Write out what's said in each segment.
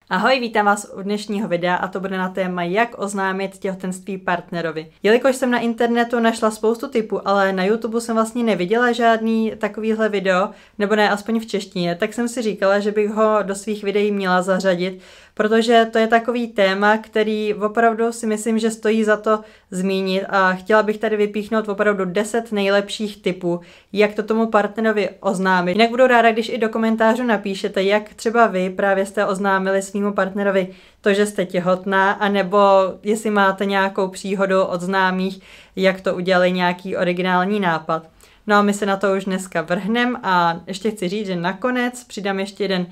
Ahoj, vítám vás u dnešního videa a to bude na téma, jak oznámit těhotenství partnerovi. Jelikož jsem na internetu našla spoustu tipů, ale na YouTube jsem vlastně neviděla žádný takovýhle video, nebo ne, aspoň v češtině, tak jsem si říkala, že bych ho do svých videí měla zařadit, protože to je takový téma, který opravdu si myslím, že stojí za to zmínit a chtěla bych tady vypíchnout opravdu 10 nejlepších tipů, jak to tomu partnerovi oznámit. Jinak budu ráda, když i do komentářů napíšete, jak třeba vy právě jste oznámili svýmu partnerovi to, že jste těhotná, anebo jestli máte nějakou příhodu od známých, jak to udělali, nějaký originální nápad. No a my se na to už dneska vrhneme a ještě chci říct, že nakonec přidám ještě jeden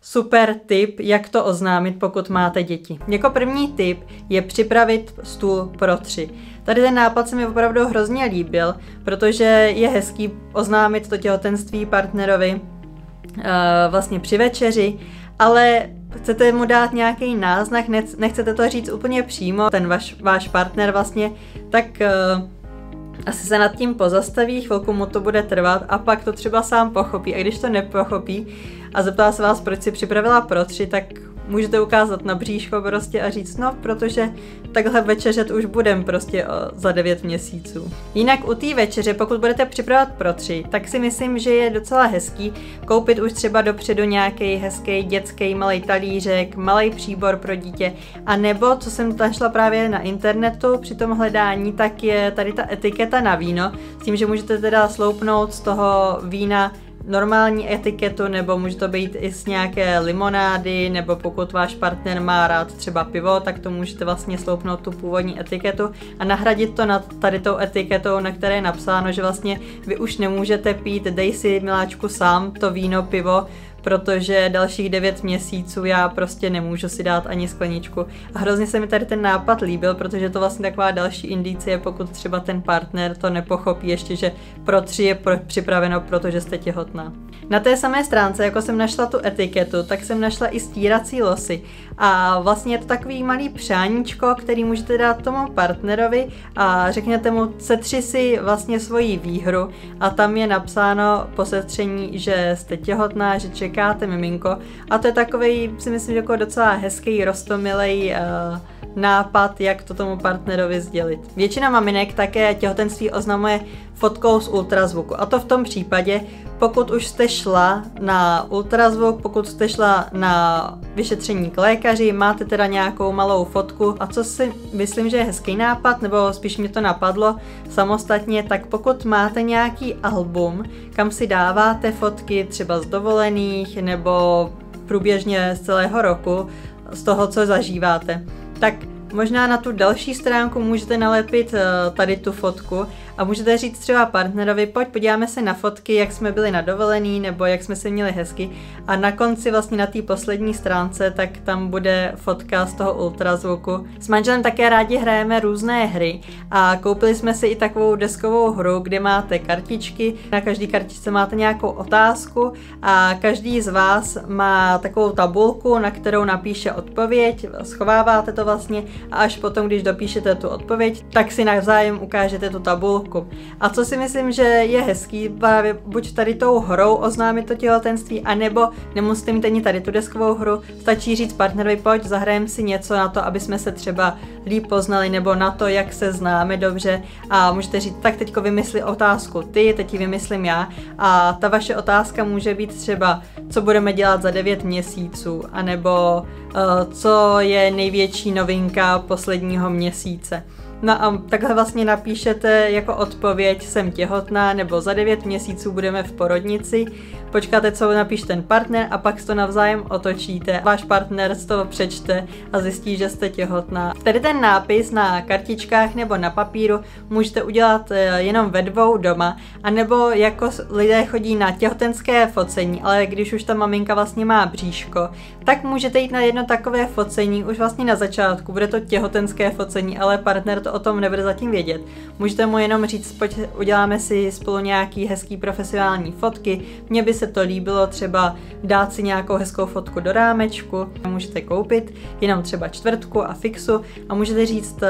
super tip, jak to oznámit, pokud máte děti. Jako první tip je připravit stůl pro 3. Tady ten nápad se mi opravdu hrozně líbil, protože je hezký oznámit to těhotenství partnerovi vlastně při večeři, ale chcete mu dát nějaký náznak, nechcete to říct úplně přímo, ten váš partner vlastně, tak asi se nad tím pozastaví, chvilku mu to bude trvat a pak to třeba sám pochopí. A když to nepochopí a zeptá se vás, proč si připravila pro 3, tak můžete ukázat na bříško prostě a říct, no, protože takhle večeřet už budem prostě za 9 měsíců. Jinak u té večeře, pokud budete připravovat pro 3, tak si myslím, že je docela hezký koupit už třeba dopředu nějaký hezký dětský malý talířek, malý příbor pro dítě, a nebo, co jsem našla právě na internetu při tom hledání, tak je tady ta etiketa na víno, s tím, že můžete teda sloupnout z toho vína normální etiketu, nebo může to být i z nějaké limonády, nebo pokud váš partner má rád třeba pivo, tak to můžete vlastně sloupnout tu původní etiketu a nahradit to nad tady tou etiketou, na které je napsáno, že vlastně vy už nemůžete pít, dej si miláčku sám to víno, pivo, protože dalších 9 měsíců já prostě nemůžu si dát ani skleničku. A hrozně se mi tady ten nápad líbil, protože to vlastně taková další indicie, pokud třeba ten partner to nepochopí ještě, že pro 3 je připraveno, protože jste těhotná. Na té samé stránce, jako jsem našla tu etiketu, tak jsem našla i stírací losy. A vlastně je to takový malý přáníčko, který můžete dát tomu partnerovi a řekněte mu, setři si vlastně svoji výhru a tam je napsáno po setření, že jste těhotná, že čekáte miminko, a to je takový, si myslím, jako docela hezký, roztomilej nápad, jak to tomu partnerovi sdělit. Většina maminek také těhotenství oznamuje fotkou z ultrazvuku, a to v tom případě, pokud už jste šla na ultrazvuk, pokud jste šla na vyšetření k lékaři, máte teda nějakou malou fotku, a co si myslím, že je hezký nápad, nebo spíš mě to napadlo samostatně, tak pokud máte nějaký album, kam si dáváte fotky třeba z dovolených nebo průběžně z celého roku, z toho, co zažíváte, tak možná na tu další stránku můžete nalepit tady tu fotku a můžete říct třeba partnerovi, pojď podíváme se na fotky, jak jsme byli na dovolený nebo jak jsme se měli hezky, a na konci vlastně na té poslední stránce tak tam bude fotka z toho ultrazvuku. S manželem také rádi hrajeme různé hry a koupili jsme si i takovou deskovou hru, kde máte kartičky, na každé kartičce máte nějakou otázku a každý z vás má takovou tabulku, na kterou napíše odpověď, schováváte to vlastně a až potom, když dopíšete tu odpověď, tak si navzájem ukážete tu tabulku. A co si myslím, že je hezký, právě buď tady tou hrou oznámit to těhotenství, anebo nemusíte mít ani tady tu deskovou hru, stačí říct partnerovi, pojď, zahrajeme si něco na to, aby jsme se třeba líp poznali, nebo na to, jak se známe dobře, a můžete říct, tak teďko vymysli otázku ty, teď ji vymyslím já, a ta vaše otázka může být třeba, co budeme dělat za 9 měsíců, anebo co je největší novinka posledního měsíce. No a takhle vlastně napíšete jako odpověď, jsem těhotná, nebo za 9 měsíců budeme v porodnici, počkáte, co napíše ten partner a pak to navzájem otočíte. Váš partner z toho přečte a zjistí, že jste těhotná. Tady ten nápis na kartičkách nebo na papíru můžete udělat jenom ve 2 doma, anebo jako lidé chodí na těhotenské focení, ale když už ta maminka vlastně má bříško, tak můžete jít na jedno takové focení už vlastně na začátku. Bude to těhotenské focení, ale partner to to o tom nebude zatím vědět. Můžete mu jenom říct, pojď uděláme si spolu nějaký hezký profesionální fotky, mně by se to líbilo třeba dát si nějakou hezkou fotku do rámečku, můžete koupit jenom třeba čtvrtku a fixu a můžete říct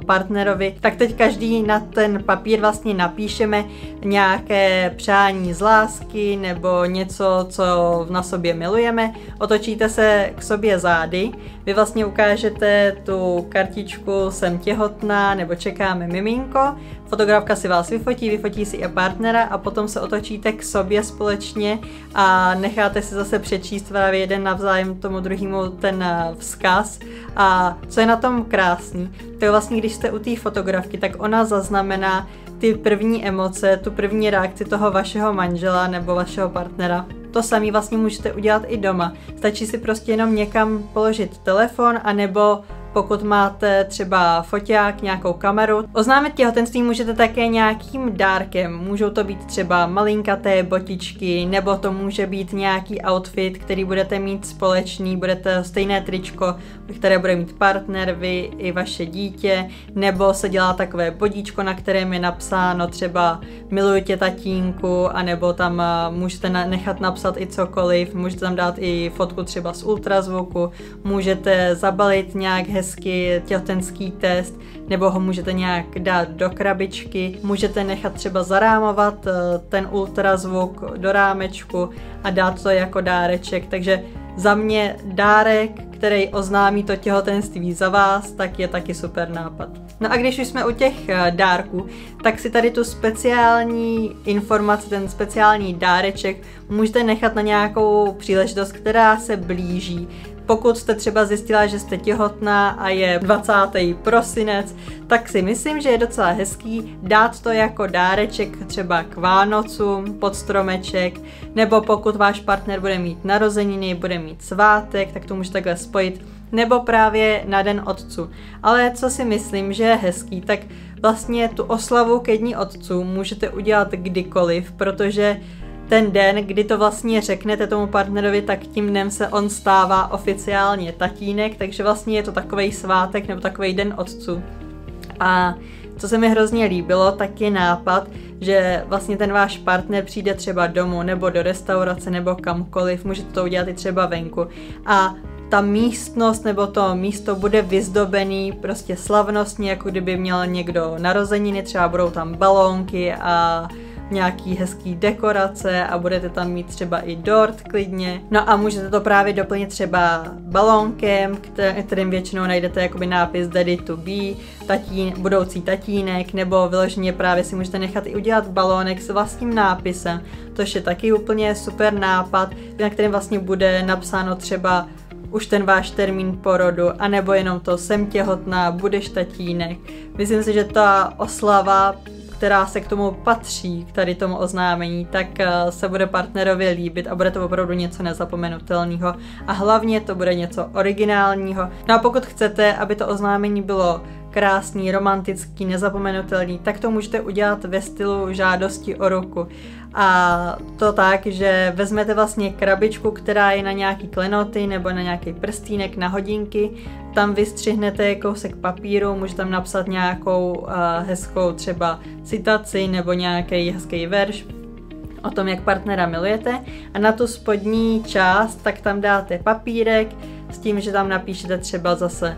partnerovi, tak teď každý na ten papír vlastně napíšeme nějaké přání z lásky nebo něco, co na sobě milujeme, otočíte se k sobě zády, vy vlastně ukážete tu kartičku jsem těhotná nebo čekáme miminko, fotografka si vás vyfotí si i partnera a potom se otočíte k sobě společně a necháte si zase přečíst právě jeden navzájem tomu druhému ten vzkaz. A co je na tom krásný, to je vlastně, když jste u té fotografky, tak ona zaznamená ty první emoce, tu první reakci toho vašeho manžela nebo vašeho partnera. To samé vlastně můžete udělat i doma. Stačí si prostě jenom někam položit telefon, anebo pokud máte třeba foťák, nějakou kameru. Oznámit těhotenství můžete také nějakým dárkem. Můžou to být třeba malinkaté botičky, nebo to může být nějaký outfit, který budete mít společný, budete stejné tričko, které bude mít partner, vy i vaše dítě, nebo se dělá takové bodíčko, na kterém je napsáno třeba miluji tě tatínku, anebo tam můžete nechat napsat i cokoliv, můžete tam dát i fotku třeba z ultrazvuku, můžete zabalit nějak hezky těhotenský test, nebo ho můžete nějak dát do krabičky, můžete nechat třeba zarámovat ten ultrazvuk do rámečku a dát to jako dáreček, takže za mě dárek, který oznámí to těhotenství za vás, tak je taky super nápad. No a když už jsme u těch dárků, tak si tady tu speciální informaci, ten speciální dáreček můžete nechat na nějakou příležitost, která se blíží. Pokud jste třeba zjistila, že jste těhotná a je 20. prosinec, tak si myslím, že je docela hezký dát to jako dáreček třeba k Vánocům pod stromeček, nebo pokud váš partner bude mít narozeniny, bude mít svátek, tak to můžete takhle spojit, nebo právě na Den otců. Ale co si myslím, že je hezký, tak vlastně tu oslavu ke Dni otců můžete udělat kdykoliv, protože ten den, kdy to vlastně řeknete tomu partnerovi, tak tím dnem se on stává oficiálně tatínek, takže vlastně je to takovej svátek nebo takovej Den otců. A co se mi hrozně líbilo, tak je nápad, že vlastně ten váš partner přijde třeba domů nebo do restaurace nebo kamkoliv, můžete to udělat i třeba venku. A ta místnost nebo to místo bude vyzdobený prostě slavnostně, jako kdyby měl někdo narozeniny, třeba budou tam balónky a nějaký hezký dekorace a budete tam mít třeba i dort klidně. No a můžete to právě doplnit třeba balónkem, kterým většinou najdete jakoby nápis Daddy to be, budoucí tatínek, nebo vyloženě právě si můžete nechat i udělat balónek s vlastním nápisem, což je taky úplně super nápad, na kterém vlastně bude napsáno třeba už ten váš termín porodu, anebo jenom to jsem těhotná, budeš tatínek. Myslím si, že ta oslava, která se k tomu patří, k tady tomu oznámení, tak se bude partnerovi líbit a bude to opravdu něco nezapomenutelného a hlavně to bude něco originálního. No a pokud chcete, aby to oznámení bylo krásný, romantický, nezapomenutelný, tak to můžete udělat ve stylu žádosti o ruku. A to tak, že vezmete vlastně krabičku, která je na nějaký klenoty nebo na nějaký prstýnek, na hodinky, tam vystřihnete kousek papíru, můžete tam napsat nějakou hezkou třeba citaci nebo nějaký hezký verš o tom, jak partnera milujete a na tu spodní část tak tam dáte papírek s tím, že tam napíšete třeba zase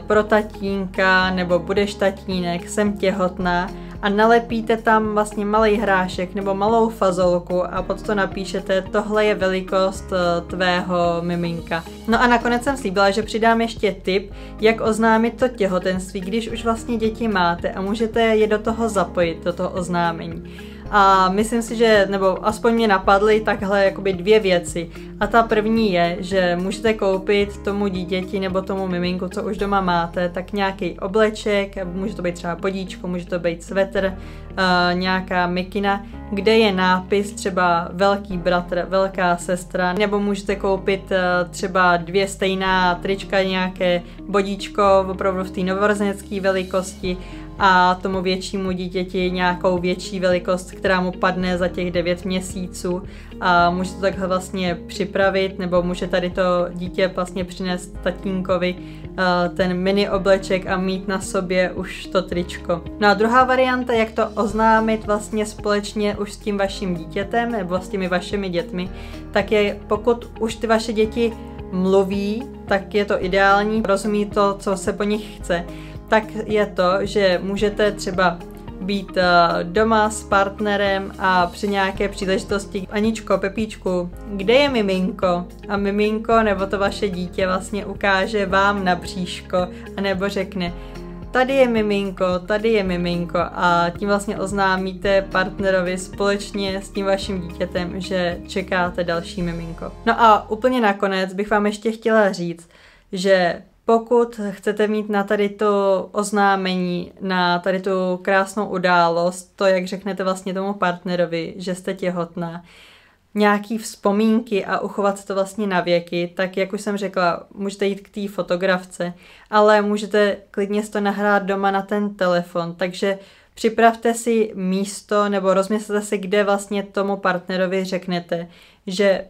pro tatínka nebo budeš tatínek, jsem těhotná a nalepíte tam vlastně malý hrášek nebo malou fazolku a pod to napíšete tohle je velikost tvého miminka. No a nakonec jsem slíbila, že přidám ještě tip, jak oznámit to těhotenství, když už vlastně děti máte a můžete je do toho zapojit, do toho oznámení. A myslím si, že, nebo aspoň mě napadly takhle jakoby dvě věci. A ta první je, že můžete koupit tomu dítěti nebo tomu miminku, co už doma máte, tak nějaký obleček, může to být třeba podíčko, může to být svetr, nějaká mikina, kde je nápis třeba velký bratr, velká sestra, nebo můžete koupit třeba 2 stejná trička, nějaké bodíčko, opravdu v té novorozenecké velikosti a tomu většímu dítěti nějakou větší velikost, která mu padne za těch 9 měsíců a může to takhle vlastně připravit, nebo může tady to dítě vlastně přinést tatínkovi ten mini obleček a mít na sobě už to tričko. No a druhá varianta, jak to oznámit vlastně společně už s tím vaším dítětem nebo s těmi vašimi dětmi, tak je, pokud už ty vaše děti mluví, tak je to ideální, rozumí to, co se po nich chce, tak je to, že můžete třeba být doma s partnerem a při nějaké příležitosti Aničko, Pepíčku, kde je miminko? A miminko nebo to vaše dítě vlastně ukáže vám na bříško a nebo řekne tady je miminko a tím vlastně oznámíte partnerovi společně s tím vaším dítětem, že čekáte další miminko. No a úplně nakonec bych vám ještě chtěla říct, že pokud chcete mít na tady to oznámení, na tady tu krásnou událost, to, jak řeknete vlastně tomu partnerovi, že jste těhotná, nějaký vzpomínky a uchovat to vlastně na věky, tak jak už jsem řekla, můžete jít k té fotografce, ale můžete klidně to nahrát doma na ten telefon, takže připravte si místo nebo rozmyslete si, kde vlastně tomu partnerovi řeknete, že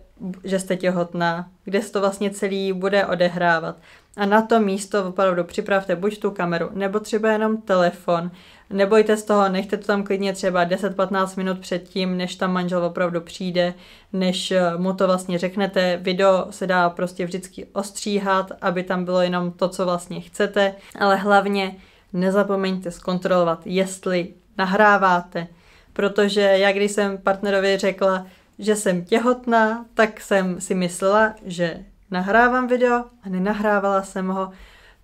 jste těhotná, kde se to vlastně celý bude odehrávat. A na to místo opravdu připravte buď tu kameru, nebo třeba jenom telefon. Nebojte z toho, nechte to tam klidně třeba 10-15 minut předtím, než tam manžel opravdu přijde, než mu to vlastně řeknete. Video se dá prostě vždycky ostříhat, aby tam bylo jenom to, co vlastně chcete, ale hlavně nezapomeňte zkontrolovat, jestli nahráváte, protože já když jsem partnerovi řekla, že jsem těhotná, tak jsem si myslela, že nahrávám video a nenahrávala jsem ho,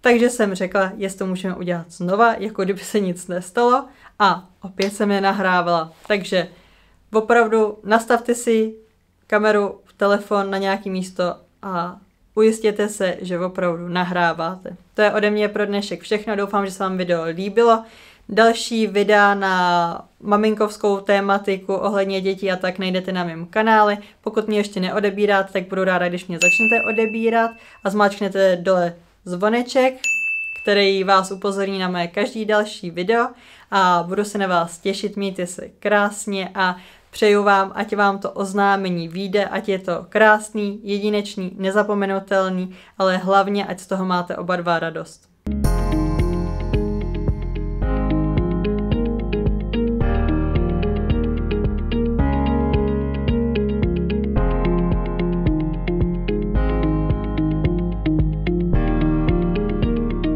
takže jsem řekla, jestli to můžeme udělat znova, jako kdyby se nic nestalo a opět jsem je nahrávala. Takže opravdu nastavte si kameru, telefon na nějaké místo a ujistěte se, že opravdu nahráváte. To je ode mě pro dnešek všechno, doufám, že se vám video líbilo. Další videa na maminkovskou tématiku ohledně dětí a tak najdete na mém kanále. Pokud mě ještě neodebíráte, tak budu ráda, když mě začnete odebírat a zmáčknete dole zvoneček, který vás upozorní na moje každý další video a budu se na vás těšit, mějte se krásně a přeju vám, ať vám to oznámení vyjde, ať je to krásný, jedinečný, nezapomenutelný, ale hlavně, ať z toho máte oba dva radost.